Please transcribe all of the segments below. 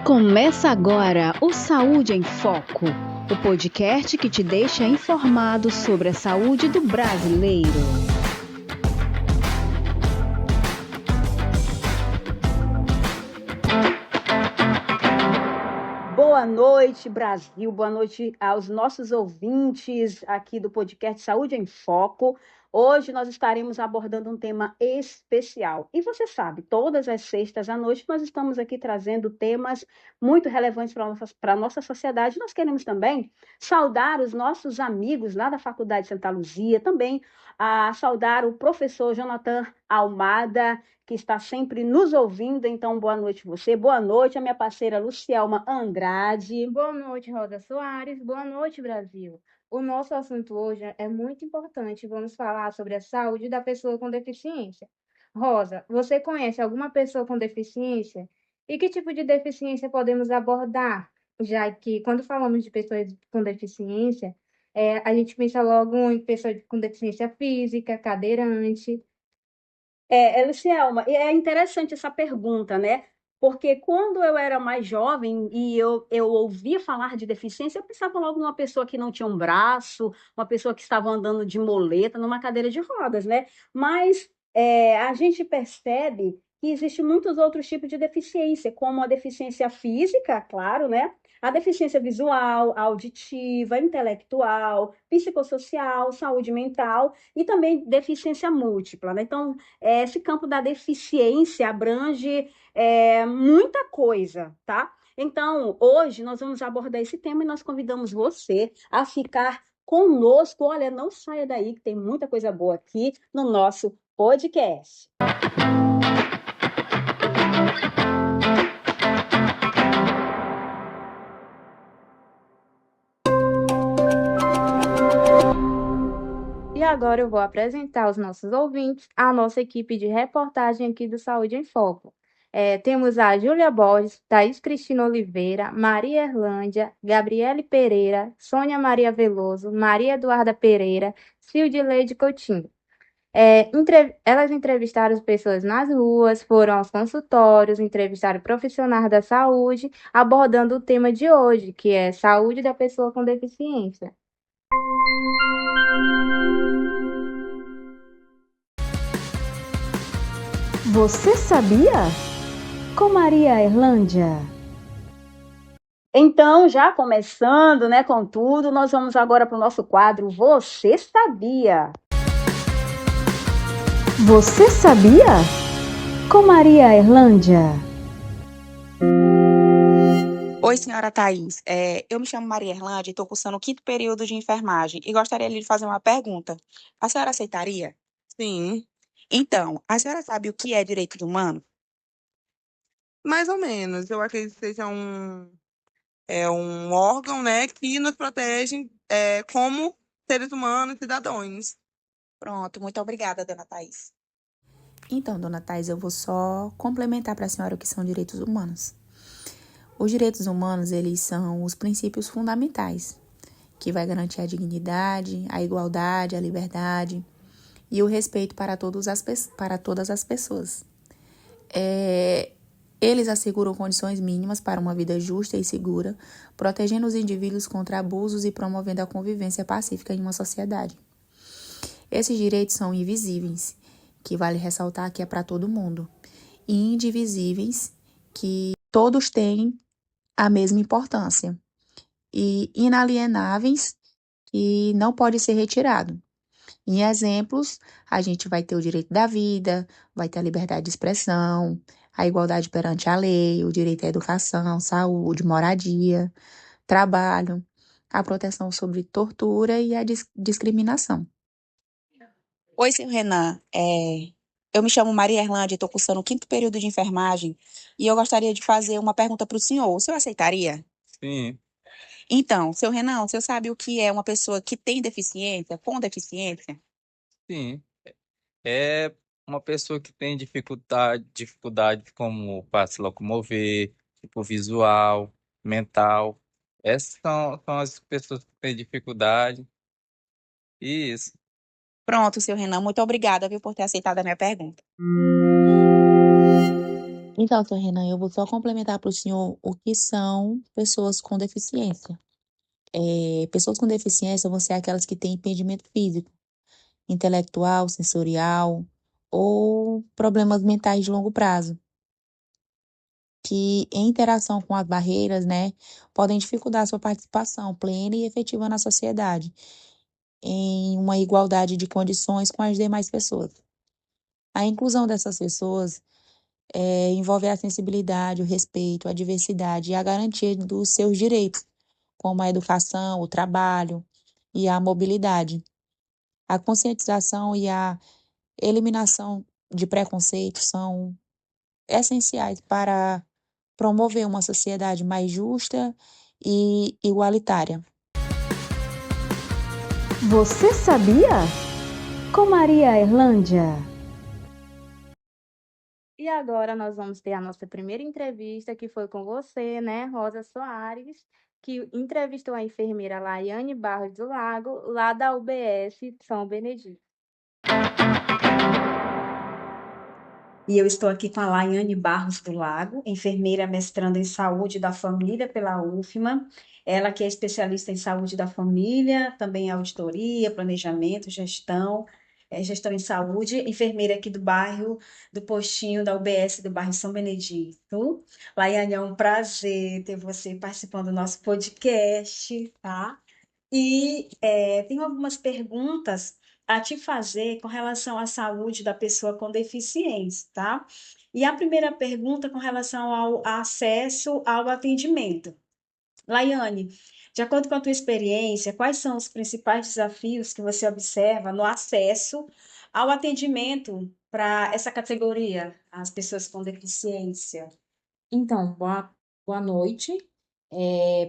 Começa agora o Saúde em Foco, o podcast que te deixa informado sobre a saúde do brasileiro. Boa noite, Brasil. Boa noite aos nossos ouvintes aqui do podcast Saúde em Foco. Hoje nós estaremos abordando um tema especial. E você sabe, todas as sextas à noite nós estamos aqui trazendo temas muito relevantes para a nossa sociedade. Nós queremos também saudar os nossos amigos lá da Faculdade de Santa Luzia, também saudar o professor Jonathan Almada, que está sempre nos ouvindo. Então, boa noite você. Boa noite a minha parceira Lucielma Andrade. Boa noite, Rosa Soares. Boa noite, Brasil. O nosso assunto hoje é muito importante. Vamos falar sobre a saúde da pessoa com deficiência. Rosa, você conhece alguma pessoa com deficiência? E que tipo de deficiência podemos abordar? Já que, quando falamos de pessoas com deficiência, a gente pensa logo em pessoas com deficiência física, cadeirante. Lucielma, e é interessante essa pergunta, né? Porque quando eu era mais jovem e eu ouvia falar de deficiência, eu pensava logo numa pessoa que não tinha um braço, uma pessoa que estava andando de muleta, numa cadeira de rodas, né? Mas a gente percebe que existem muitos outros tipos de deficiência, como a deficiência física, claro, né? A deficiência visual, auditiva, intelectual, psicossocial, saúde mental e também deficiência múltipla, né? Então, esse campo da deficiência abrange muita coisa, tá? Então, hoje nós vamos abordar esse tema e nós convidamos você a ficar conosco. Olha, não saia daí, que tem muita coisa boa aqui no nosso podcast. E agora eu vou apresentar aos nossos ouvintes a nossa equipe de reportagem aqui do Saúde em Foco. Temos a Júlia Borges, Thaís Cristina Oliveira, Maria Erlândia, Gabriele Pereira, Sônia Maria Veloso, Maria Eduarda Pereira, Cildileide Coutinho. Elas entrevistaram as pessoas nas ruas, foram aos consultórios, entrevistaram profissionais da saúde, abordando o tema de hoje, que é saúde da pessoa com deficiência. Você sabia? Com Maria Erlândia. Então, já começando, né, com tudo, nós vamos agora para o nosso quadro Você Sabia? Você sabia? Com Maria Erlândia. Oi, senhora Thaís. Eu me chamo Maria Erlândia e estou cursando o 5º período de enfermagem e gostaria de lhe fazer uma pergunta. A senhora aceitaria? Sim, Então, a senhora sabe o que é direito humano? mais ou menos. Eu acredito que seja um órgão, né, que nos protege como seres humanos, cidadãos. Pronto, muito obrigada, dona Thaís. Então, dona Thaís, eu vou só complementar para a senhora o que são direitos humanos. Os direitos humanos, eles são os princípios fundamentais, que vai garantir a dignidade, a igualdade, a liberdade e o respeito para todas as pessoas. Eles asseguram condições mínimas para uma vida justa e segura, protegendo os indivíduos contra abusos e promovendo a convivência pacífica em uma sociedade. Esses direitos são invisíveis, que vale ressaltar que é para todo mundo, e indivisíveis, que todos têm a mesma importância, e inalienáveis, que não pode ser retirado. Em exemplos, a gente vai ter o direito da vida, vai ter a liberdade de expressão, a igualdade perante a lei, o direito à educação, saúde, moradia, trabalho, a proteção sobre tortura e a discriminação. Oi, senhor Renan. Eu me chamo Maria Erlândia e estou cursando o 5º período de enfermagem e eu gostaria de fazer uma pergunta para o senhor. O senhor aceitaria? Sim, Então, senhor Renan, o senhor sabe o que é uma pessoa que tem deficiência, com deficiência? Sim, é uma pessoa que tem dificuldade como para se locomover, tipo visual, mental. Essas são as pessoas que têm dificuldade. E isso. Pronto, senhor Renan, muito obrigada, viu, por ter aceitado a minha pergunta. Então, seu Renan, eu vou só complementar para o senhor o que são pessoas com deficiência. Pessoas com deficiência vão ser aquelas que têm impedimento físico, intelectual, sensorial ou problemas mentais de longo prazo, que em interação com as barreiras, né, podem dificultar sua participação plena e efetiva na sociedade, em uma igualdade de condições com as demais pessoas. A inclusão dessas pessoas envolve a sensibilidade, o respeito, a diversidade e a garantia dos seus direitos, como a educação, o trabalho e a mobilidade. A conscientização e a eliminação de preconceitos são essenciais para promover uma sociedade mais justa e igualitária. Você sabia? Com Maria Erlândia. E agora nós vamos ter a nossa primeira entrevista, que foi com você, né, Rosa Soares, que entrevistou a enfermeira Laiane Barros do Lago, lá da UBS São Benedito. E eu estou aqui com a Laiane Barros do Lago, enfermeira mestranda em saúde da família pela UFMA. Ela que é especialista em saúde da família, também em auditoria, planejamento, gestão, gestão em saúde, enfermeira aqui do bairro, do postinho da UBS do bairro São Benedito. Laiane, é um prazer ter você participando do nosso podcast, tá? E tenho algumas perguntas a te fazer com relação à saúde da pessoa com deficiência, tá? E a primeira pergunta com relação ao acesso ao atendimento. Laiane, de acordo com a tua experiência, quais são os principais desafios que você observa no acesso ao atendimento para essa categoria, as pessoas com deficiência? Então, boa noite.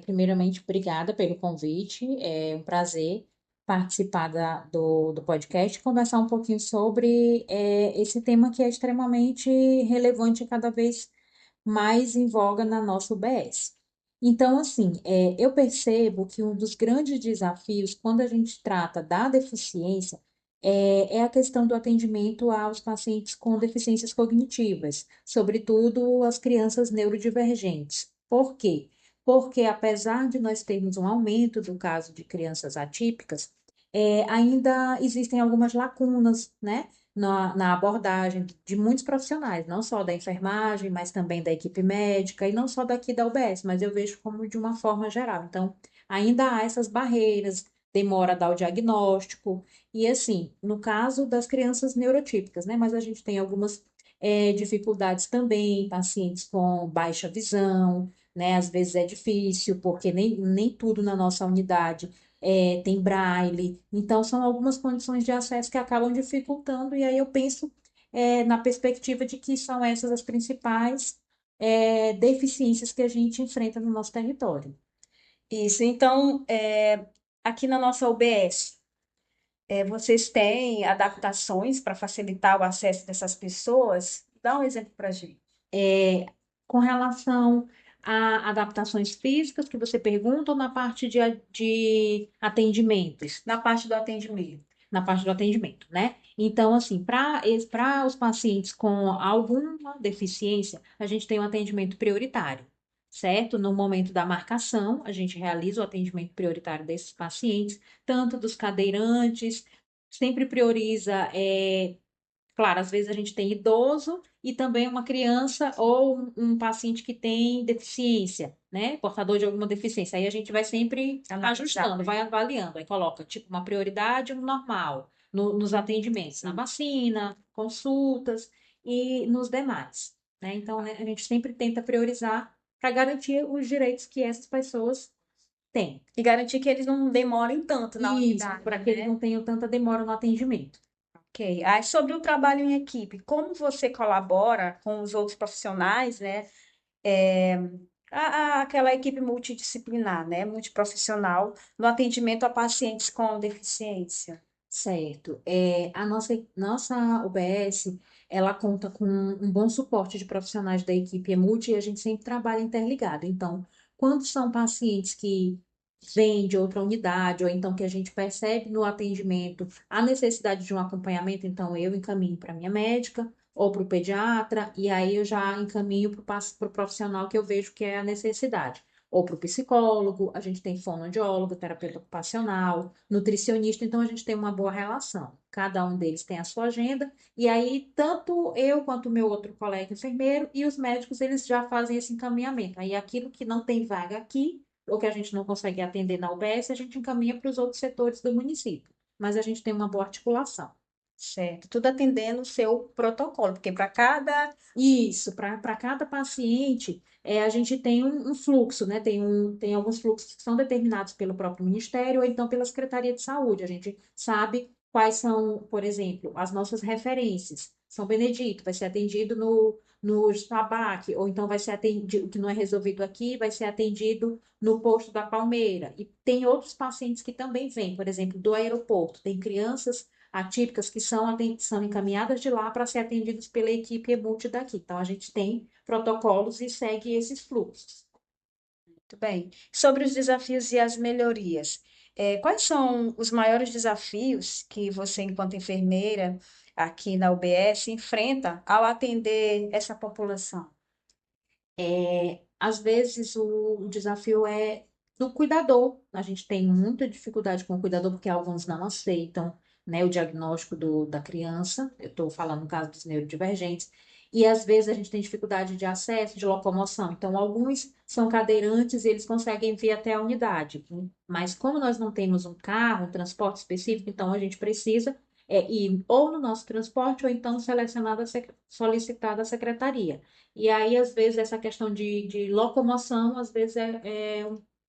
Primeiramente, obrigada pelo convite. É um prazer participar do podcast e conversar um pouquinho sobre esse tema que é extremamente relevante e cada vez mais em voga na nossa UBS. Então, assim, eu percebo que um dos grandes desafios quando a gente trata da deficiência é a questão do atendimento aos pacientes com deficiências cognitivas, sobretudo as crianças neurodivergentes. Por quê? Porque apesar de nós termos um aumento do caso de crianças atípicas, ainda existem algumas lacunas, né, na abordagem de muitos profissionais, não só da enfermagem, mas também da equipe médica, e não só daqui da UBS, mas eu vejo como de uma forma geral. Então, ainda há essas barreiras, demora a dar o diagnóstico, e assim, no caso das crianças neurotípicas, né, mas a gente tem algumas dificuldades também, pacientes com baixa visão, né, às vezes é difícil, porque nem tudo na nossa unidade tem braille, então são algumas condições de acesso que acabam dificultando, e aí eu penso na perspectiva de que são essas as principais deficiências que a gente enfrenta no nosso território. Isso, então, aqui na nossa UBS, vocês têm adaptações para facilitar o acesso dessas pessoas? Dá um exemplo para a gente. Com relação a adaptações físicas que você pergunta ou na parte de atendimentos? Na parte do atendimento. Na parte do atendimento, né? Então, assim, para os pacientes com alguma deficiência, a gente tem um atendimento prioritário, certo? No momento da marcação, a gente realiza o atendimento prioritário desses pacientes, tanto dos cadeirantes, sempre prioriza, claro, às vezes a gente tem idoso e também uma criança ou um paciente que tem deficiência, né? Portador de alguma deficiência. Aí a gente vai sempre ajustando, vai avaliando. Aí coloca, tipo, uma prioridade no normal, nos atendimentos, na vacina, consultas e nos demais, né? Então, né, a gente sempre tenta priorizar para garantir os direitos que essas pessoas têm. E garantir que eles não demorem tanto na unidade, para que eles não tenham tanta demora no atendimento. Ok. Aí, sobre o trabalho em equipe, como você colabora com os outros profissionais, né? Aquela equipe multidisciplinar, né? Multiprofissional, no atendimento a pacientes com deficiência. Certo. A nossa UBS, ela conta com um bom suporte de profissionais da equipe multi e a gente sempre trabalha interligado. Então, quando são pacientes que vêm de outra unidade, ou então que a gente percebe no atendimento a necessidade de um acompanhamento, então eu encaminho para minha médica, ou para o pediatra, e aí eu já encaminho para o profissional que eu vejo que é a necessidade. Ou para o psicólogo, a gente tem fonoaudiólogo, terapeuta ocupacional, nutricionista, então a gente tem uma boa relação. Cada um deles tem a sua agenda, e aí tanto eu quanto o meu outro colega enfermeiro e os médicos, eles já fazem esse encaminhamento. Aí aquilo que não tem vaga aqui, ou que a gente não consegue atender na UBS, a gente encaminha para os outros setores do município. Mas a gente tem uma boa articulação. Certo, tudo atendendo o seu protocolo, porque para cada. Isso, para cada paciente, a gente tem um fluxo, né? Tem alguns fluxos que são determinados pelo próprio Ministério ou então pela Secretaria de Saúde. A gente sabe quais são, por exemplo, as nossas referências. São Benedito vai ser atendido no Tabac, ou então vai ser atendido, o que não é resolvido aqui, vai ser atendido no posto da Palmeira. E tem outros pacientes que também vêm, por exemplo, do aeroporto. Tem crianças atípicas que são encaminhadas de lá para ser atendidas pela equipe EMULTI daqui. Então, a gente tem protocolos e segue esses fluxos. Muito bem. Sobre os desafios e as melhorias, quais são os maiores desafios que você, enquanto enfermeira aqui na UBS, enfrenta ao atender essa população? Às vezes, o desafio é do cuidador. A gente tem muita dificuldade com o cuidador, porque alguns não aceitam, né, o diagnóstico da criança. Eu estou falando no caso dos neurodivergentes. E às vezes a gente tem dificuldade de acesso, de locomoção. Então, alguns são cadeirantes e eles conseguem vir até a unidade. Mas como nós não temos um carro, um transporte específico, então a gente precisa ir ou no nosso transporte ou então solicitar da secretaria. E aí, às vezes, essa questão de locomoção, às vezes,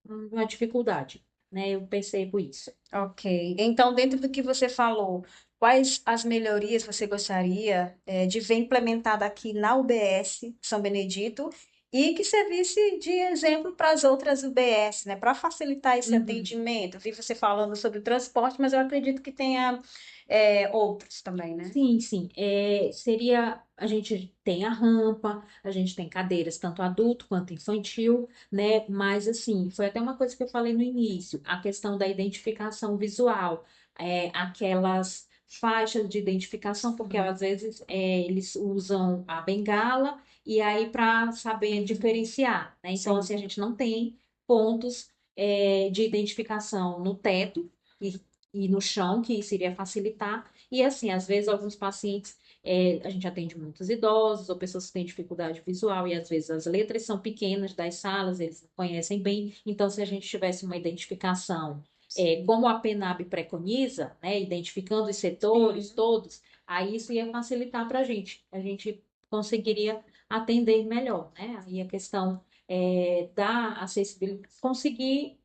uma dificuldade, né? Eu percebo isso. Ok. Então, dentro do que você falou, quais as melhorias você gostaria, de ver implementada aqui na UBS São Benedito e que servisse de exemplo para as outras UBS, né? Para facilitar esse atendimento. Vi você falando sobre o transporte, mas eu acredito que tenha, outros também, né? Sim, sim. A gente tem a rampa, a gente tem cadeiras, tanto adulto quanto infantil, né? Mas, assim, foi até uma coisa que eu falei no início, a questão da identificação visual, aquelas faixas de identificação, porque às vezes eles usam a bengala e aí para saber diferenciar, né? Então, assim, a gente não tem pontos, de identificação no teto e no chão, que isso iria facilitar. E assim, às vezes alguns pacientes, a gente atende muitos idosos ou pessoas que têm dificuldade visual e às vezes as letras são pequenas das salas, eles não conhecem bem. Então, se a gente tivesse uma identificação, como a PENAB preconiza, né, identificando os setores todos, aí isso ia facilitar para a gente. A gente conseguiria atender melhor, né? Aí a questão da acessibilidade, conseguir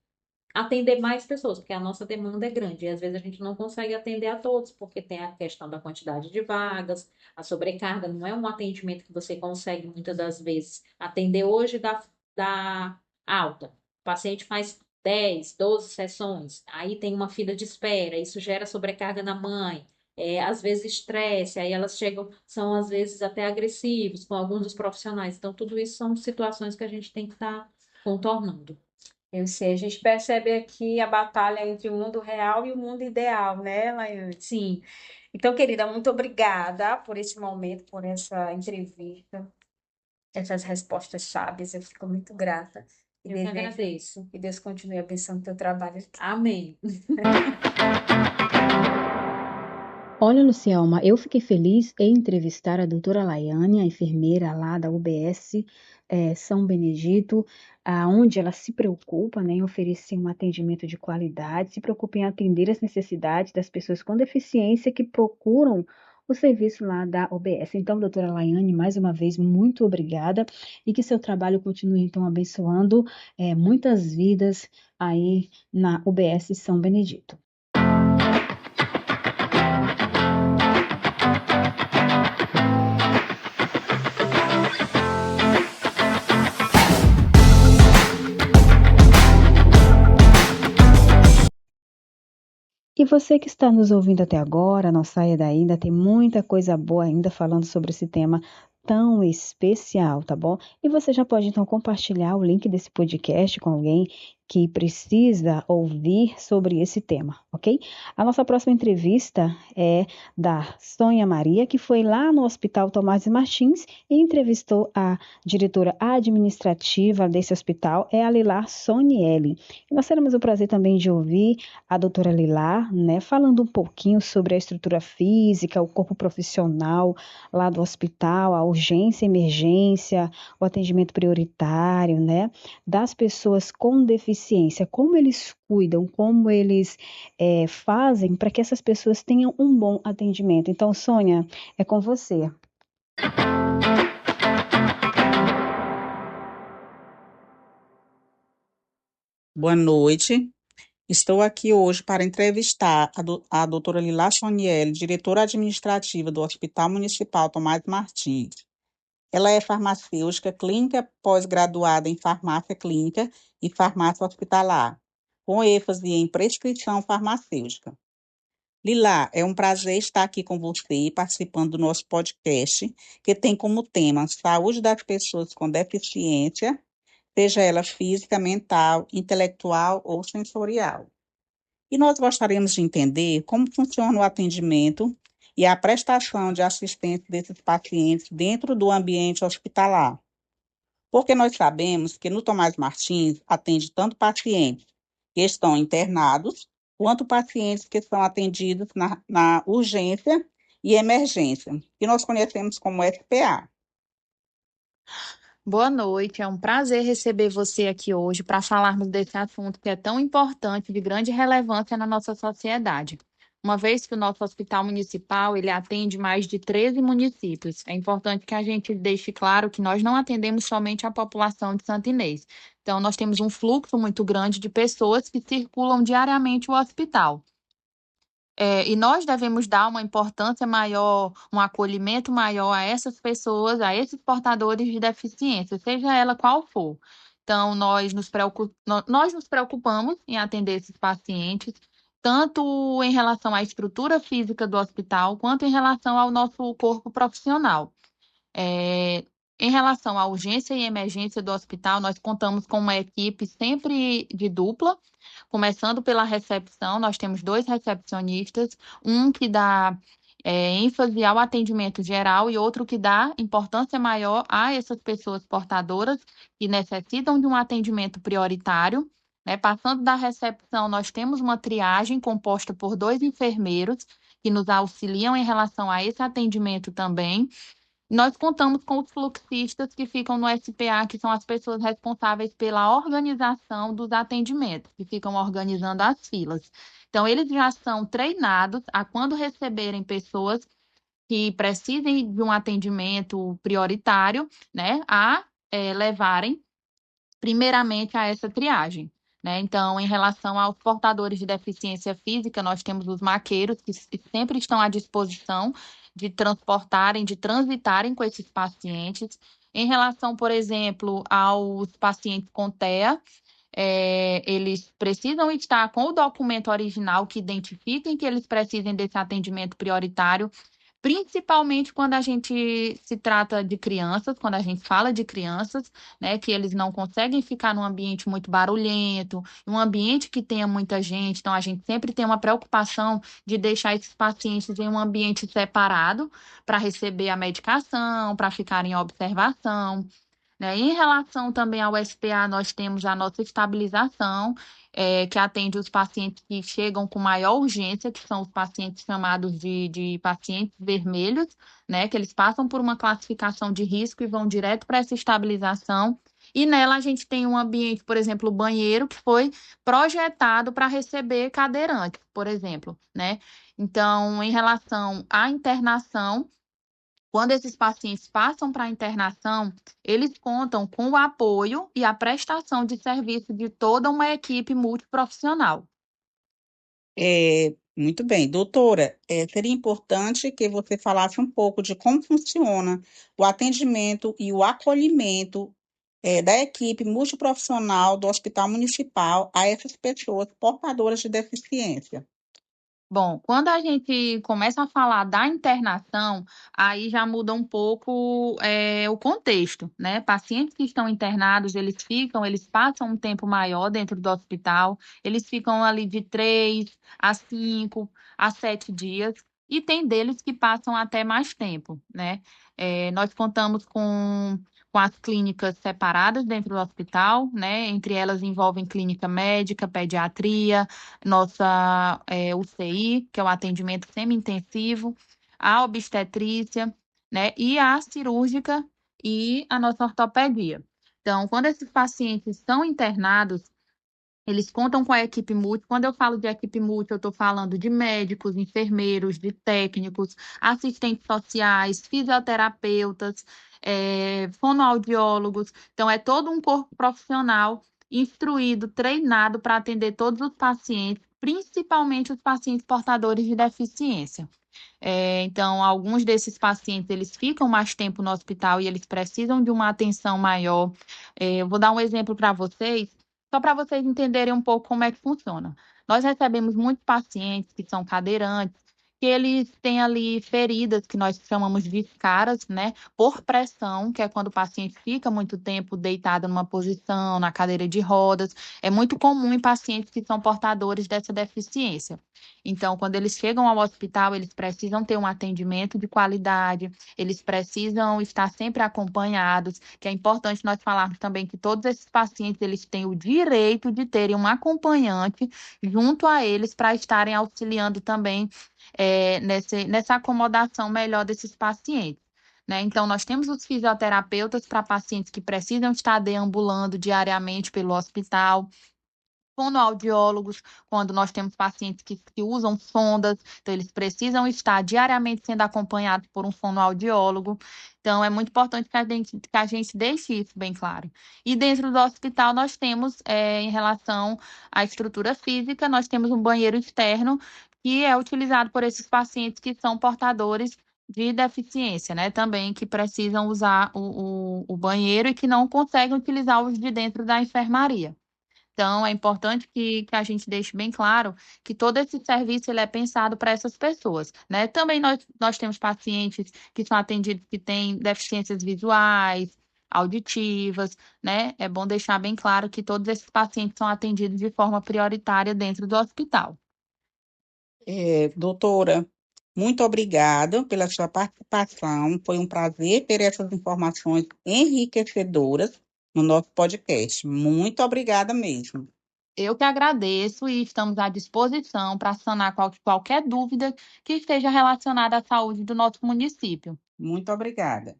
atender mais pessoas, porque a nossa demanda é grande e às vezes a gente não consegue atender a todos, porque tem a questão da quantidade de vagas, a sobrecarga, não é um atendimento que você consegue muitas das vezes atender hoje da alta. O paciente faz 10, 12 sessões, aí tem uma fila de espera, isso gera sobrecarga na mãe. Às vezes estresse, aí elas chegam, são às vezes até agressivos com alguns dos profissionais. Então, tudo isso são situações que a gente tem que estar contornando. Eu sei, a gente percebe aqui a batalha entre o mundo real e o mundo ideal, né, Laiane? Sim, Então, querida, muito obrigada por esse momento, por essa entrevista, essas respostas sábias. Eu fico muito grata e eu que desejo agradeço. que Deus continue abençoando o teu trabalho aqui. Amém. Olha, Lucielma, eu fiquei feliz em entrevistar a doutora Laiane, a enfermeira lá da UBS São Benedito, onde ela se preocupa, né, em oferecer um atendimento de qualidade, se preocupa em atender as necessidades das pessoas com deficiência que procuram o serviço lá da UBS. Então, doutora Laiane, mais uma vez, muito obrigada e que seu trabalho continue, então, abençoando muitas vidas aí na UBS São Benedito. E você que está nos ouvindo até agora, não saia daí, ainda tem muita coisa boa ainda falando sobre esse tema tão especial, tá bom? E você já pode então compartilhar o link desse podcast com alguém que precisa ouvir sobre esse tema, ok? A nossa próxima entrevista é da Sônia Maria, que foi lá no Hospital Tomás Martins e entrevistou a diretora administrativa desse hospital, é a Lilar Sonielli. E nós teremos o prazer também de ouvir a doutora Lilar, né, falando um pouquinho sobre a estrutura física, o corpo profissional lá do hospital, a urgência, emergência, o atendimento prioritário, né, das pessoas com deficiência, como eles cuidam, como eles fazem para que essas pessoas tenham um bom atendimento. Então, Sônia, é com você. Boa noite. Estou aqui hoje para entrevistar a doutora Lilar Sonielli, diretora administrativa do Hospital Municipal Tomás Martins. Ela é farmacêutica clínica pós-graduada em farmácia clínica e farmácia hospitalar, com ênfase em prescrição farmacêutica. Lilar, é um prazer estar aqui com você, participando do nosso podcast, que tem como tema saúde das pessoas com deficiência, seja ela física, mental, intelectual ou sensorial. E nós gostaríamos de entender como funciona o atendimento e a prestação de assistência desses pacientes dentro do ambiente hospitalar. Porque nós sabemos que no Tomás Martins atende tanto pacientes que estão internados, quanto pacientes que são atendidos na urgência e emergência, que nós conhecemos como SPA. Boa noite, é um prazer receber você aqui hoje para falarmos desse assunto que é tão importante e de grande relevância na nossa sociedade. Uma vez que o nosso hospital municipal, ele atende mais de 13 municípios, é importante que a gente deixe claro que nós não atendemos somente a população de Santa Inês. Então, nós temos um fluxo muito grande de pessoas que circulam diariamente o hospital. E nós devemos dar uma importância maior, um acolhimento maior a essas pessoas, a esses portadores de deficiência, seja ela qual for. Então, nós nos preocupamos em atender esses pacientes, tanto em relação à estrutura física do hospital, quanto em relação ao nosso corpo profissional. É, Em relação à urgência e emergência do hospital, nós contamos com uma equipe sempre de dupla. Começando pela recepção, nós temos 2 recepcionistas, um que dá ênfase ao atendimento geral e outro que dá importância maior a essas pessoas portadoras que necessitam de um atendimento prioritário. Né? Passando da recepção, nós temos uma triagem composta por 2 enfermeiros que nos auxiliam em relação a esse atendimento também. Nós contamos com os fluxistas que ficam no SPA, que são as pessoas responsáveis pela organização dos atendimentos, que ficam organizando as filas. Então, eles já são treinados a, quando receberem pessoas que precisem de um atendimento prioritário, né, a levarem primeiramente a essa triagem. Né? Então, em relação aos portadores de deficiência física, nós temos os maqueiros, que sempre estão à disposição de transportarem, de transitarem com esses pacientes. Em relação, por exemplo, aos pacientes com TEA, eles precisam estar com o documento original que identifiquem que eles precisem desse atendimento prioritário, principalmente quando a gente se trata de crianças, quando a gente fala de crianças, né, que eles não conseguem ficar num ambiente muito barulhento, um ambiente que tenha muita gente. Então, a gente sempre tem uma preocupação de deixar esses pacientes em um ambiente separado para receber a medicação, para ficar em observação. Né? Em relação também ao SPA, nós temos a nossa estabilização, que atende os pacientes que chegam com maior urgência, que são os pacientes chamados de pacientes vermelhos, né? Que eles passam por uma classificação de risco e vão direto para essa estabilização. E nela a gente tem um ambiente, por exemplo, o banheiro, que foi projetado para receber cadeirantes, por exemplo, né? Então, em relação à internação, quando esses pacientes passam para a internação, eles contam com o apoio e a prestação de serviço de toda uma equipe multiprofissional. Muito bem, doutora, seria importante que você falasse um pouco de como funciona o atendimento e o acolhimento da equipe multiprofissional do Hospital Municipal a essas pessoas portadoras de deficiência. Bom, quando a gente começa a falar da internação, aí já muda um pouco o contexto, né? Pacientes que estão internados, eles passam um tempo maior dentro do hospital, eles ficam ali de 3 a 5 a 7 dias, e tem deles que passam até mais tempo, né? Nós contamos com as clínicas separadas dentro do hospital, né? Entre elas envolvem clínica médica, pediatria, nossa UCI, que é o atendimento semi-intensivo, a obstetrícia, né, e a cirúrgica e a nossa ortopedia. Então, quando esses pacientes são internados, eles contam com a equipe multi. Quando eu falo de equipe multi, eu estou falando de médicos, enfermeiros, de técnicos, assistentes sociais, fisioterapeutas, fonoaudiólogos. Então, é todo um corpo profissional instruído, treinado para atender todos os pacientes, principalmente os pacientes portadores de deficiência. Então, alguns desses pacientes, eles ficam mais tempo no hospital e eles precisam de uma atenção maior. Eu vou dar um exemplo para vocês, só para vocês entenderem um pouco como é que funciona. Nós recebemos muitos pacientes que são cadeirantes, que eles têm ali feridas que nós chamamos de escaras, né? Por pressão, que é quando o paciente fica muito tempo deitado numa posição, na cadeira de rodas. É muito comum em pacientes que são portadores dessa deficiência. Então, quando eles chegam ao hospital, eles precisam ter um atendimento de qualidade, eles precisam estar sempre acompanhados, que é importante nós falarmos também que todos esses pacientes, eles têm o direito de terem um acompanhante junto a eles para estarem auxiliando também nessa acomodação melhor desses pacientes. Né? Então, nós temos os fisioterapeutas para pacientes que precisam estar deambulando diariamente pelo hospital, fonoaudiólogos, quando nós temos pacientes que usam sondas, então eles precisam estar diariamente sendo acompanhados por um fonoaudiólogo. Então, é muito importante que a gente deixe isso bem claro. E dentro do hospital, nós temos, em relação à estrutura física, nós temos um banheiro externo que é utilizado por esses pacientes que são portadores de deficiência, né? Também que precisam usar o banheiro e que não conseguem utilizar os de dentro da enfermaria. Então, é importante que a gente deixe bem claro que todo esse serviço ele é pensado para essas pessoas, né? Também nós temos pacientes que são atendidos que têm deficiências visuais, auditivas, né? É bom deixar bem claro que todos esses pacientes são atendidos de forma prioritária dentro do hospital. Doutora, muito obrigada pela sua participação. Foi um prazer ter essas informações enriquecedoras no nosso podcast. Muito obrigada mesmo. Eu que agradeço e estamos à disposição para sanar qualquer dúvida que esteja relacionada à saúde do nosso município. Muito obrigada.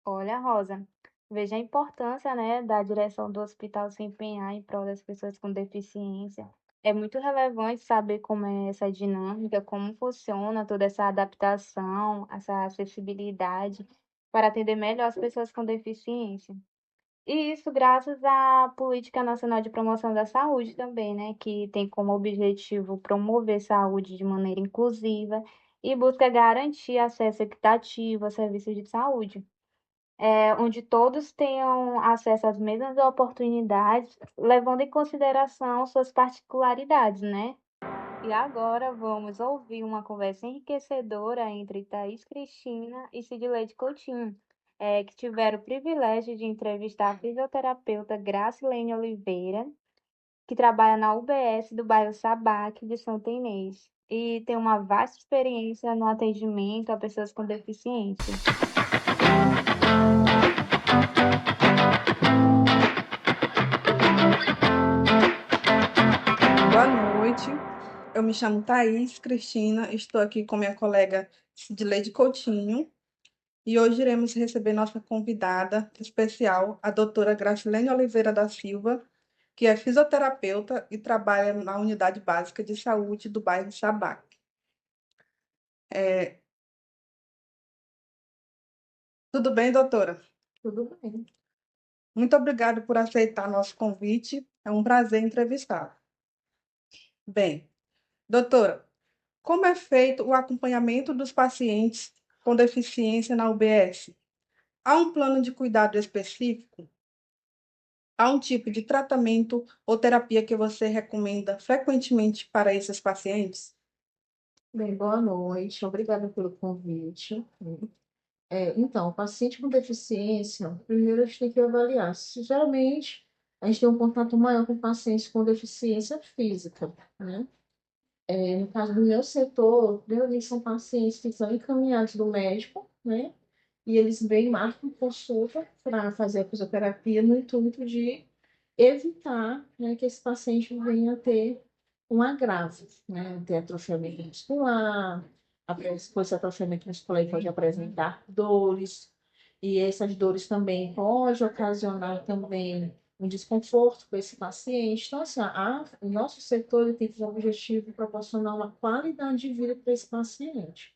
Olha, Rosa, veja a importância, né, da direção do hospital se empenhar em prol das pessoas com deficiência. É muito relevante saber como é essa dinâmica, como funciona toda essa adaptação, essa acessibilidade para atender melhor as pessoas com deficiência. E isso graças à Política Nacional de Promoção da Saúde também, né, que tem como objetivo promover saúde de maneira inclusiva e busca garantir acesso equitativo a serviços de saúde, onde todos tenham acesso às mesmas oportunidades, levando em consideração suas particularidades, né? E agora vamos ouvir uma conversa enriquecedora entre Thaís Cristina e Cidileide Coutinho, que tiveram o privilégio de entrevistar a fisioterapeuta Gracilene Oliveira, que trabalha na UBS do bairro Sabac de Santa Inês, e tem uma vasta experiência no atendimento a pessoas com deficiência. Boa noite, eu me chamo Thaís Cristina, estou aqui com minha colega Cidileide Coutinho e hoje iremos receber nossa convidada especial, a doutora Gracilene Oliveira da Silva, que é fisioterapeuta e trabalha na Unidade Básica de Saúde do bairro Sabac. Tudo bem, doutora? Tudo bem. Muito obrigada por aceitar nosso convite, é um prazer entrevistá-la. Bem, doutora, como é feito o acompanhamento dos pacientes com deficiência na UBS? Há um plano de cuidado específico? Há um tipo de tratamento ou terapia que você recomenda frequentemente para esses pacientes? Bem, boa noite, obrigada pelo convite. Então, o paciente com deficiência, primeiro a gente tem que avaliar. Geralmente, a gente tem um contato maior com pacientes com deficiência física, né? No caso do meu setor, geralmente são pacientes que são encaminhados do médico, né? E eles vêm, marcam consulta para fazer a fisioterapia no intuito de evitar, né, que esse paciente venha a ter um agravo, né? Ter atrofiamento muscular, com esse atrofiamento muscular ele pode apresentar dores, e essas dores também pode ocasionar também um desconforto para esse paciente. Então, assim, o nosso setor ele tem como objetivo proporcionar uma qualidade de vida para esse paciente.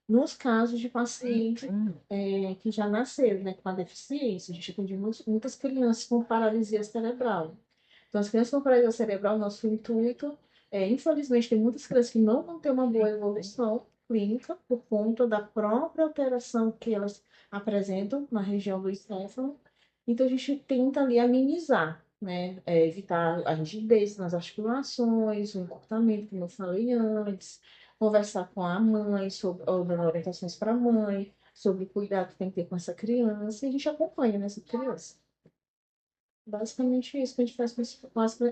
Nos casos de pacientes que já nasceram, né, com a deficiência, a gente atende muitas crianças com paralisia cerebral. Então, as crianças com paralisia cerebral, nosso intuito infelizmente, tem muitas crianças que não vão ter uma boa evolução clínica por conta da própria alteração que elas apresentam na região do encéfalo. Então, a gente tenta ali amenizar, né, evitar a rigidez nas articulações, o encurtamento, como eu falei antes, conversar com a mãe, sobre, ou dando orientações para a mãe, sobre o cuidado que tem que ter com essa criança, e a gente acompanha nessa criança. Basicamente isso que a gente faz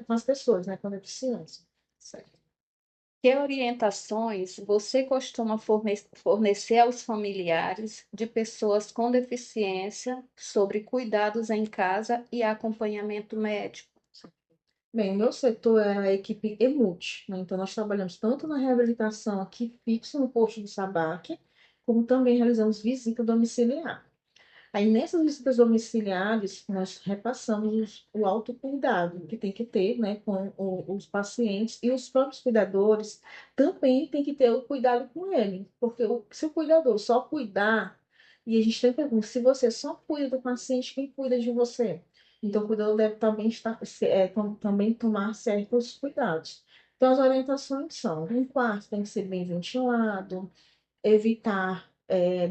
com as pessoas, né, com deficiência. Certo. Que orientações você costuma fornecer aos familiares de pessoas com deficiência sobre cuidados em casa e acompanhamento médico? Bem, o meu setor é a equipe EMUT, né? Então, nós trabalhamos tanto na reabilitação aqui fixo no posto do SABAC, como também realizamos visita domiciliar. Aí, nessas visitas domiciliares, nós repassamos o autocuidado que tem que ter, né, com os pacientes e os próprios cuidadores também tem que ter o cuidado com ele, porque se o cuidador só cuidar, e a gente sempre pergunta, se você só cuida do paciente, quem cuida de você? Então, o cuidador deve também, também tomar certos cuidados. Então, as orientações são, um quarto tem que ser bem ventilado, evitar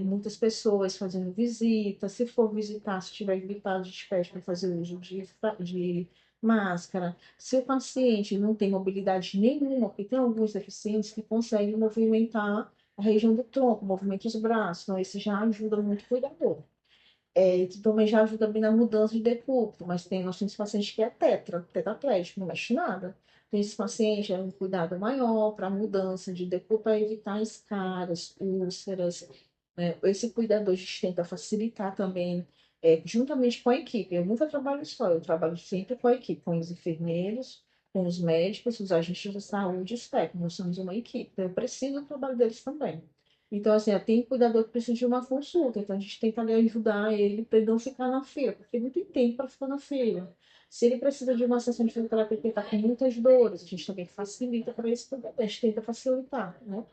muitas pessoas fazendo visita. Se for visitar, se tiver invitado, a gente pede para fazer uso de máscara. Se o paciente não tem mobilidade nenhuma, porque tem alguns deficientes que conseguem movimentar a região do tronco, movimenta os braços, então esse já ajuda muito o cuidador. Isso também já ajuda bem na mudança de decúbito, mas nós temos paciente que é tetraplégico, não mexe nada. Então, esse paciente é um cuidado maior para a mudança de decúbito, para evitar escaras, úlceras, né? Esse cuidador a gente tenta facilitar também, juntamente com a equipe. Eu nunca trabalho só, eu trabalho sempre com a equipe, com os enfermeiros, com os médicos, os agentes de saúde e os técnicos. Nós somos uma equipe, então eu preciso do trabalho deles também. Então, assim, tem cuidador que precisa de uma consulta, então a gente tenta ali ajudar ele para ele não ficar na fila, porque ele não tem tempo para ficar na fila. Se ele precisa de uma sessão de fisioterapia porque está com muitas dores, a gente também facilita para esse cuidador, a gente tenta facilitar, né?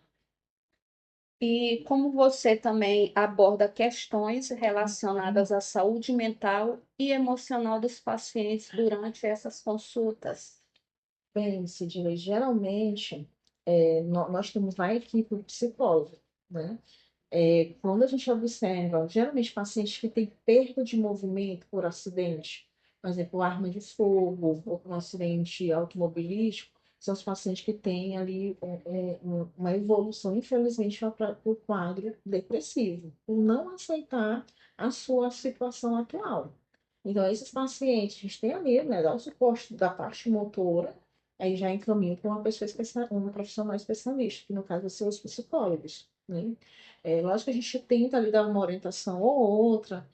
E como você também aborda questões relacionadas à saúde mental e emocional dos pacientes durante essas consultas? Bem, Sidney, geralmente nós temos lá a equipe do psicólogo, né? Quando a gente observa, geralmente pacientes que têm perda de movimento por acidente, por exemplo, arma de fogo ou por um acidente automobilístico, são os pacientes que têm ali uma evolução, infelizmente, para o quadro depressivo, por não aceitar a sua situação atual. Então, esses pacientes, a gente tem ali, né, dá o suporte da parte motora, aí já encaminha para uma pessoa uma profissional especialista, que no caso vai ser os psicólogos, né? Lógico que a gente tenta ali dar uma orientação ou outra,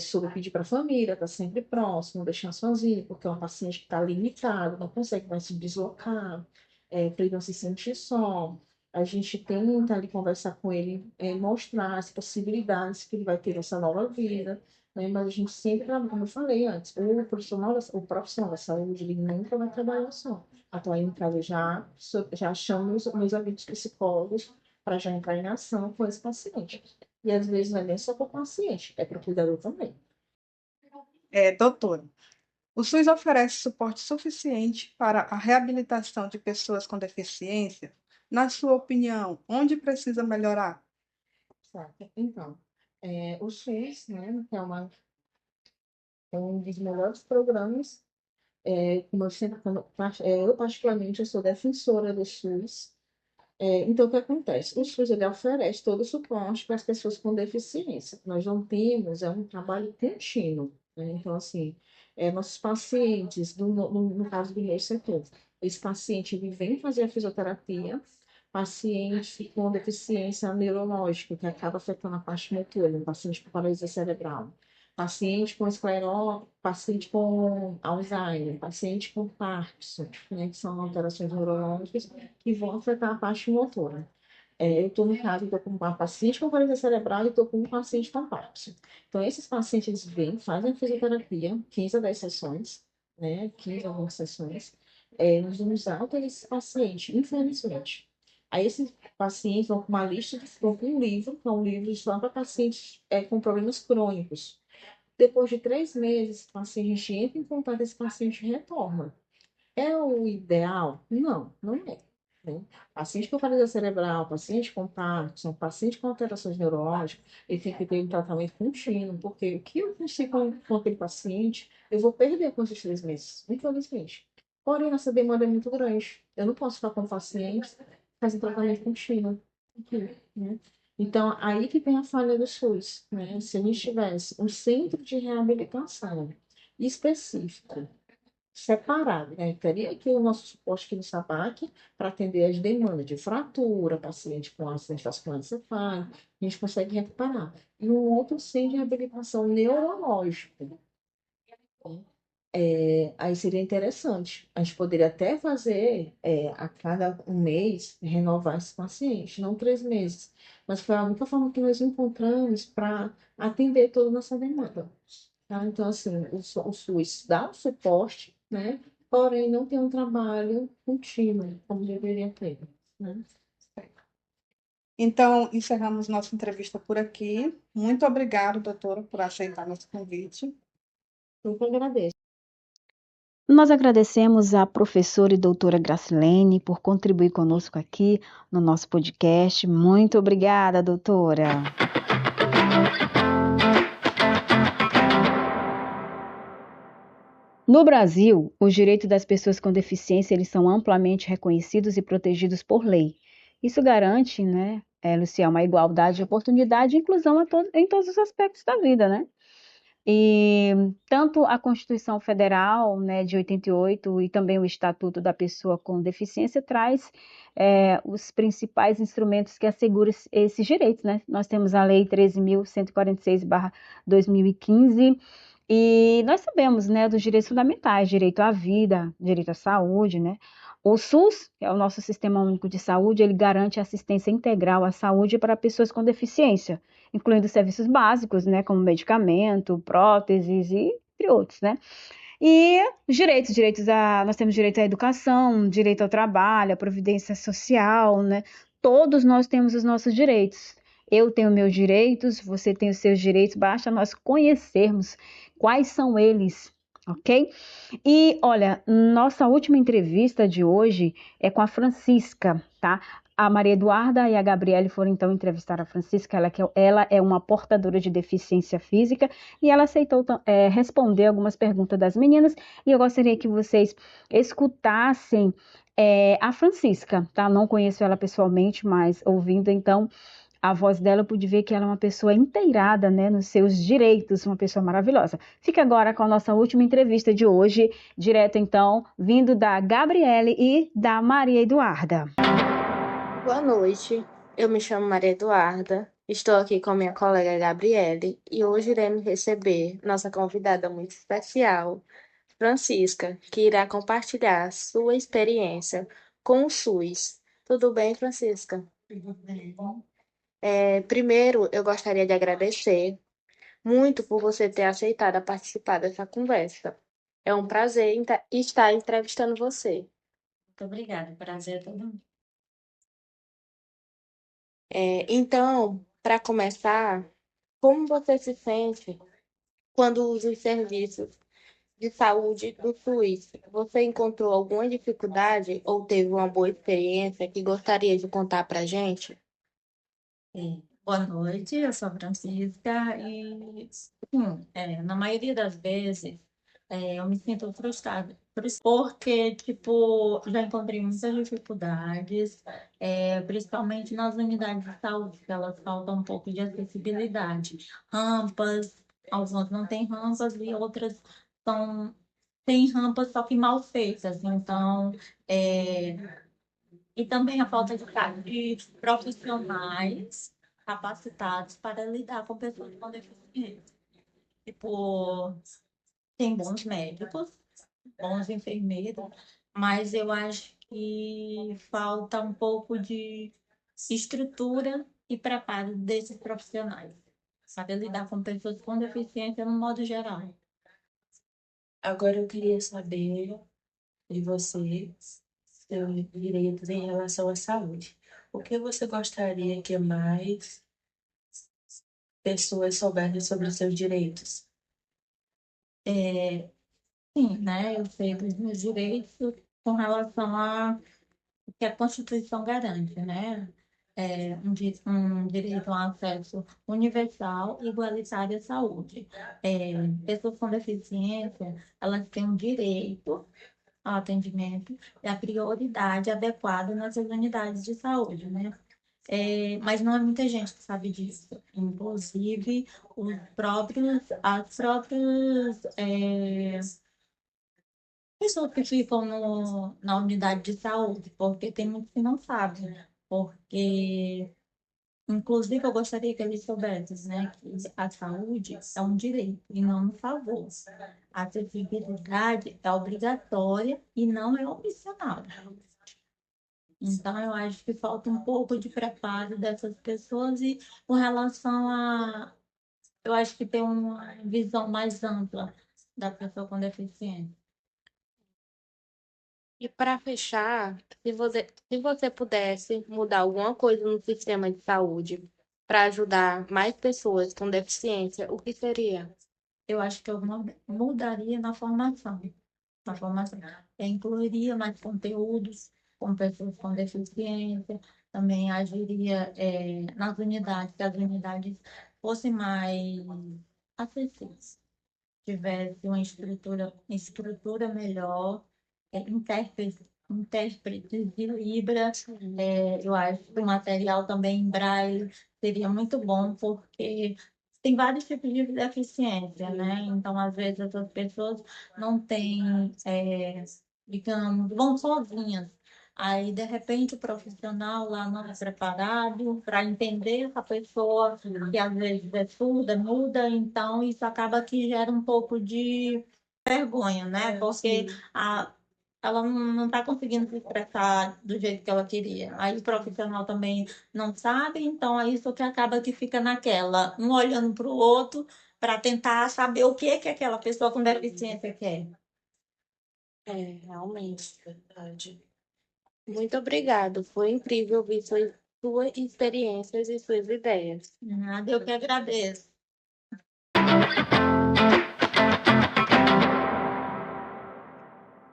sobre pedir para a família, estar sempre próximo, não deixar sozinho, porque é um paciente que está limitado, não consegue mais se deslocar, para ele não se sentir só. A gente tenta ali conversar com ele, mostrar as possibilidades que ele vai ter nessa nova vida, né? Mas a gente sempre, como eu falei antes, o profissional da saúde, ele nunca vai trabalhar só. Atuar em casa já chamo meus amigos psicólogos para já entrar em ação com esse paciente. E às vezes não é nem só para o paciente, é para o cuidador também. Doutora, o SUS oferece suporte suficiente para a reabilitação de pessoas com deficiência? Na sua opinião, onde precisa melhorar? Certo? Então, o SUS, né, que é uma É um dos melhores programas. Como eu sempre, eu particularmente, eu sou defensora do SUS. Então, o que acontece? O SUS ele oferece todo o suporte para as pessoas com deficiência. Nós não temos, é um trabalho contínuo, né? Então, assim, nossos pacientes, no caso do meu setor, esse paciente ele vem fazer a fisioterapia, paciente com deficiência neurológica, que acaba afetando a parte motora, um paciente com paralisia cerebral, paciente com esclerose, paciente com Alzheimer, paciente com Parkinson, né, que são alterações neurológicas que vão afetar a parte motora. Eu estou no caso, estou com uma paciente com paralisia cerebral e estou com um paciente com Parkinson. Então, esses pacientes vêm, fazem a fisioterapia, 15 a 10 sessões, né? 15 a 20 sessões. Nós damos alta desse paciente, infelizmente. Aí, esses pacientes vão com uma lista, vão com um livro, que é um livro só para pacientes com problemas crônicos. Depois de 3 meses, o paciente entra em contato, esse paciente retorna. É o ideal? Não, não é. Né? Paciente com paralisia cerebral, paciente com Parkinson, paciente com alterações neurológicas, ele tem que ter um tratamento contínuo, porque o que eu consigo com aquele paciente, eu vou perder com esses 3 meses, infelizmente. Porém, essa demanda é muito grande. Eu não posso ficar com o paciente fazendo tratamento contínuo. Aqui, né? Então, aí que tem a falha do SUS. Né? Se a gente tivesse um centro de reabilitação específico, separado, né? Teria aqui o nosso suporte aqui no SABAC para atender as demandas de fratura, paciente com acidente vascular encefálico, a gente consegue recuperar. E um outro centro de reabilitação neurológico. Aí seria interessante. A gente poderia até fazer a cada um mês, renovar esse paciente, não 3 meses. Mas foi a única forma que nós encontramos para atender toda a nossa demanda. Tá? Então, assim, o SUS dá o suporte, né? Porém, não tem um trabalho contínuo, como deveria ter, né? Então, encerramos nossa entrevista por aqui. Muito obrigada, doutora, por aceitar nosso convite. Eu que agradeço. Nós agradecemos à professora e doutora Gracilene por contribuir conosco aqui no nosso podcast. Muito obrigada, doutora. No Brasil, os direitos das pessoas com deficiência eles são amplamente reconhecidos e protegidos por lei. Isso garante, né, Luciana, uma igualdade de oportunidade e inclusão em todos os aspectos da vida, né? E tanto a Constituição Federal, né, de 88 e também o Estatuto da Pessoa com Deficiência traz os principais instrumentos que asseguram esses direitos, né? Nós temos a Lei 13.146/2015 e nós sabemos, né, dos direitos fundamentais, direito à vida, direito à saúde, né? O SUS, que é o nosso Sistema Único de Saúde, ele garante assistência integral à saúde para pessoas com deficiência, incluindo serviços básicos, né, como medicamento, próteses e entre outros, né? E os nós temos direito à educação, direito ao trabalho, à providência social, né? Todos nós temos os nossos direitos. Eu tenho meus direitos, você tem os seus direitos, basta nós conhecermos quais são eles, ok? E olha, nossa última entrevista de hoje é com a Francisca, tá? A Maria Eduarda e a Gabriele foram então entrevistar a Francisca, ela é uma portadora de deficiência física e ela aceitou responder algumas perguntas das meninas e eu gostaria que vocês escutassem a Francisca, tá? Não conheço ela pessoalmente, mas ouvindo então a voz dela, eu pude ver que ela é uma pessoa inteirada, né, nos seus direitos, uma pessoa maravilhosa. Fica agora com a nossa última entrevista de hoje, direto então, vindo da Gabriele e da Maria Eduarda. Boa noite, eu me chamo Maria Eduarda, estou aqui com minha colega Gabriele e hoje iremos receber nossa convidada muito especial, Francisca, que irá compartilhar sua experiência com o SUS. Tudo bem, Francisca? Tudo bem. Primeiro, eu gostaria de agradecer muito por você ter aceitado participar dessa conversa. É um prazer estar entrevistando você. Muito obrigada. Prazer é todo mundo. Então, para começar, como você se sente quando usa os serviços de saúde do SUS? Você encontrou alguma dificuldade ou teve uma boa experiência que gostaria de contar para a gente? Sim. Boa noite, eu sou a Francisca e, na maioria das vezes, eu me sinto frustrada, porque, tipo, já encontrei muitas dificuldades, principalmente nas unidades de saúde, que elas faltam um pouco de acessibilidade. Rampas, algumas não têm rampas e outras são, têm rampas, só que mal feitas. Então, é, e também a falta de profissionais capacitados para lidar com pessoas com deficiência. Tipo, tem bons médicos, bons enfermeiros, mas eu acho que falta um pouco de estrutura e preparo desses profissionais para lidar com pessoas com deficiência no modo geral. Agora eu queria saber de você, seus direitos em relação à saúde. O que você gostaria que mais pessoas soubessem sobre os seus direitos? Sim, né? Eu sei dos meus direitos com relação a o que a Constituição garante, né? Um direito a acesso universal e igualitário à saúde. Pessoas com deficiência, elas têm um direito ao atendimento e a prioridade adequada nessas unidades de saúde, né? Mas não é muita gente que sabe disso. Inclusive, as próprias pessoas que ficam na unidade de saúde, porque tem muitos que não sabem, porque, inclusive, eu gostaria que eles soubessem, né, que a saúde é um direito e não um favor. A acessibilidade é obrigatória e não é opcional. Então, eu acho que falta um pouco de preparo dessas pessoas e com relação a... Eu acho que tem uma visão mais ampla da pessoa com deficiência. E para fechar, se você pudesse mudar alguma coisa no sistema de saúde para ajudar mais pessoas com deficiência, o que seria? Eu acho que eu mudaria na formação. Na formação. Eu incluiria mais conteúdos com pessoas com deficiência, também agiria nas unidades, que as unidades fossem mais acessíveis, tivesse uma estrutura melhor, intérpretes de Libras, eu acho que o material também em Braille seria muito bom, porque tem vários tipos de deficiência, né? Então, às vezes, essas pessoas não têm, digamos, vão sozinhas. Aí, de repente, o profissional lá não é preparado para entender essa pessoa, que às vezes é surda, muda, então isso acaba que gera um pouco de vergonha, né? Porque ela não está conseguindo se expressar do jeito que ela queria. Aí o profissional também não sabe, então é isso que acaba que fica naquela, um olhando para o outro para tentar saber o que que aquela pessoa com deficiência quer. Realmente. Verdade. Muito obrigado. Foi incrível ouvir suas experiências e suas ideias. Nada, eu que agradeço.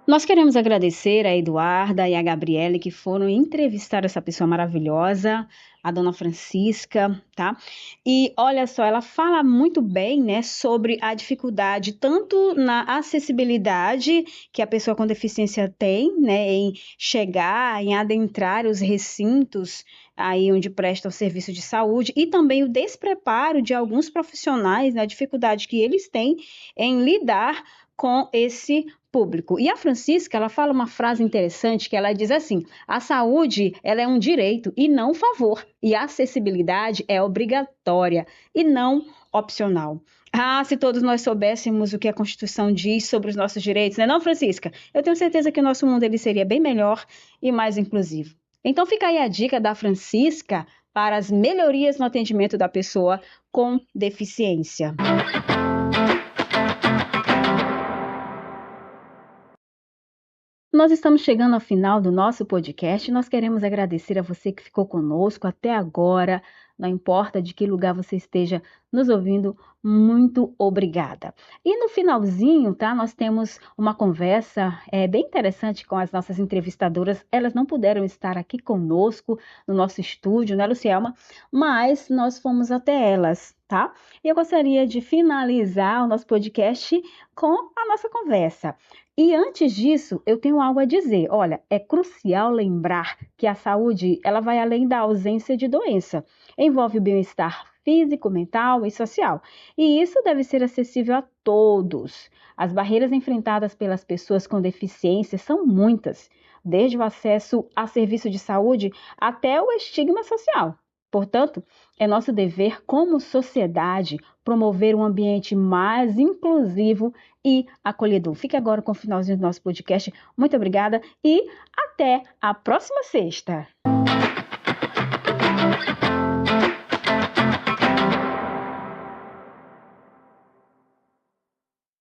Nós queremos agradecer a Eduarda e a Gabriele que foram entrevistar essa pessoa maravilhosa, a dona Francisca, tá? E olha só, ela fala muito bem, né, sobre a dificuldade tanto na acessibilidade que a pessoa com deficiência tem, né, em chegar, em adentrar os recintos aí onde prestam serviço de saúde e também o despreparo de alguns profissionais, né, a dificuldade que eles têm em lidar com esse público. E a Francisca, ela fala uma frase interessante que ela diz assim: a saúde, ela é um direito e não um favor, e a acessibilidade é obrigatória e não opcional. Ah, se todos nós soubéssemos o que a Constituição diz sobre os nossos direitos, né, não, Francisca? Eu tenho certeza que o nosso mundo ele seria bem melhor e mais inclusivo. Então fica aí a dica da Francisca para as melhorias no atendimento da pessoa com deficiência. Nós estamos chegando ao final do nosso podcast. Nós queremos agradecer a você que ficou conosco até agora. não importa de que lugar você esteja nos ouvindo, muito obrigada. E no finalzinho, tá? Nós temos uma conversa bem interessante com as nossas entrevistadoras. Elas não puderam estar aqui conosco no nosso estúdio, né, Lucielma? Mas nós fomos até elas, tá? E eu gostaria de finalizar o nosso podcast com a nossa conversa. E antes disso, eu tenho algo a dizer. Olha, é crucial lembrar que a saúde, ela vai além da ausência de doença. Envolve o bem-estar físico, mental e social. E isso deve ser acessível a todos. As barreiras enfrentadas pelas pessoas com deficiência são muitas, desde o acesso a serviço de saúde até o estigma social. Portanto, é nosso dever como sociedade promover um ambiente mais inclusivo e acolhedor. Fique agora com o finalzinho do nosso podcast. Muito obrigada e até a próxima sexta.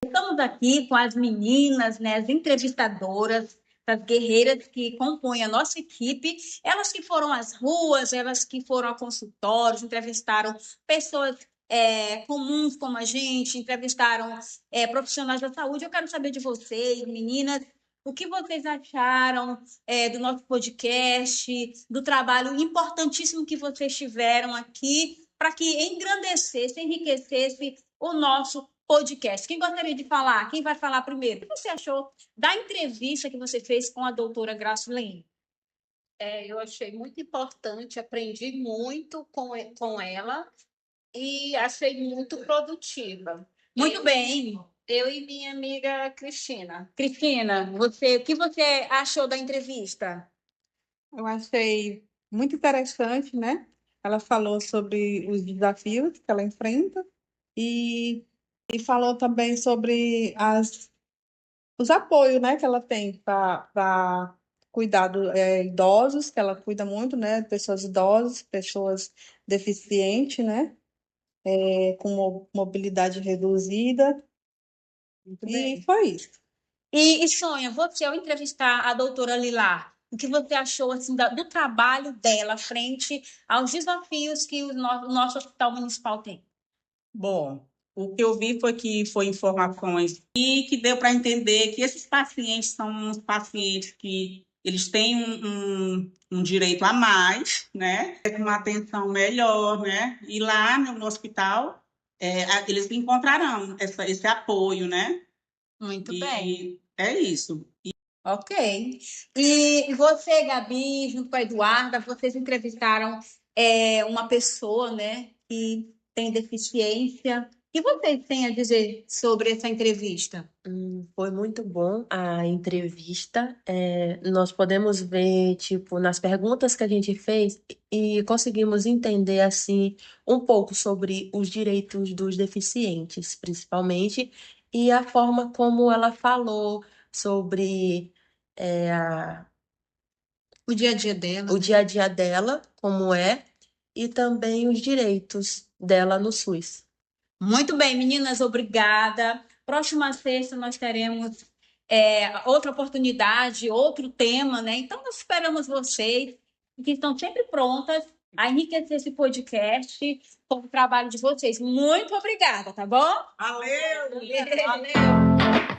Estamos aqui com as meninas, né, as entrevistadoras, as guerreiras que compõem a nossa equipe, elas que foram às ruas, elas que foram a consultórios, entrevistaram pessoas comuns como a gente, entrevistaram profissionais da saúde. Eu quero saber de vocês, meninas, o que vocês acharam do nosso podcast, do trabalho importantíssimo que vocês tiveram aqui, para que engrandecesse, enriquecesse o nosso podcast. Quem gostaria de falar? Quem vai falar primeiro? O que você achou da entrevista que você fez com a doutora Gracilene? Eu achei muito importante, aprendi muito com ela e achei muito produtiva. Muito bem. Eu e minha amiga Cristina. Cristina, o que você achou da entrevista? Eu achei muito interessante, né? Ela falou sobre os desafios que ela enfrenta e falou também sobre os apoios, né, que ela tem para cuidar dos idosos, que ela cuida muito, né? Pessoas idosas, pessoas deficientes, né? Com mobilidade reduzida. Muito E bem. foi isso. E Sônia, você, ao entrevistar a doutora Lilar, o que você achou assim, do trabalho dela frente aos desafios que o nosso hospital municipal tem? Bom, o que eu vi foi informações e que deu para entender que esses pacientes são uns pacientes que eles têm um direito a mais, né? Uma atenção melhor, né? E lá no hospital eles encontrarão esse apoio, né? Muito bem. É isso. Ok. E você, Gabi, junto com a Eduarda, vocês entrevistaram uma pessoa, né, que tem deficiência. O que vocês têm a dizer sobre essa entrevista? Foi muito bom a entrevista. Nós podemos ver, tipo, nas perguntas que a gente fez e conseguimos entender, assim, um pouco sobre os direitos dos deficientes, principalmente, e a forma como ela falou sobre O dia a dia dela, o dia a dia dela, como é, e também os direitos dela no SUS. Muito bem, meninas, obrigada. Próxima sexta nós teremos outra oportunidade, outro tema, né? Então, nós esperamos vocês, que estão sempre prontas a enriquecer esse podcast com o trabalho de vocês. Muito obrigada, tá bom? Valeu! Valeu!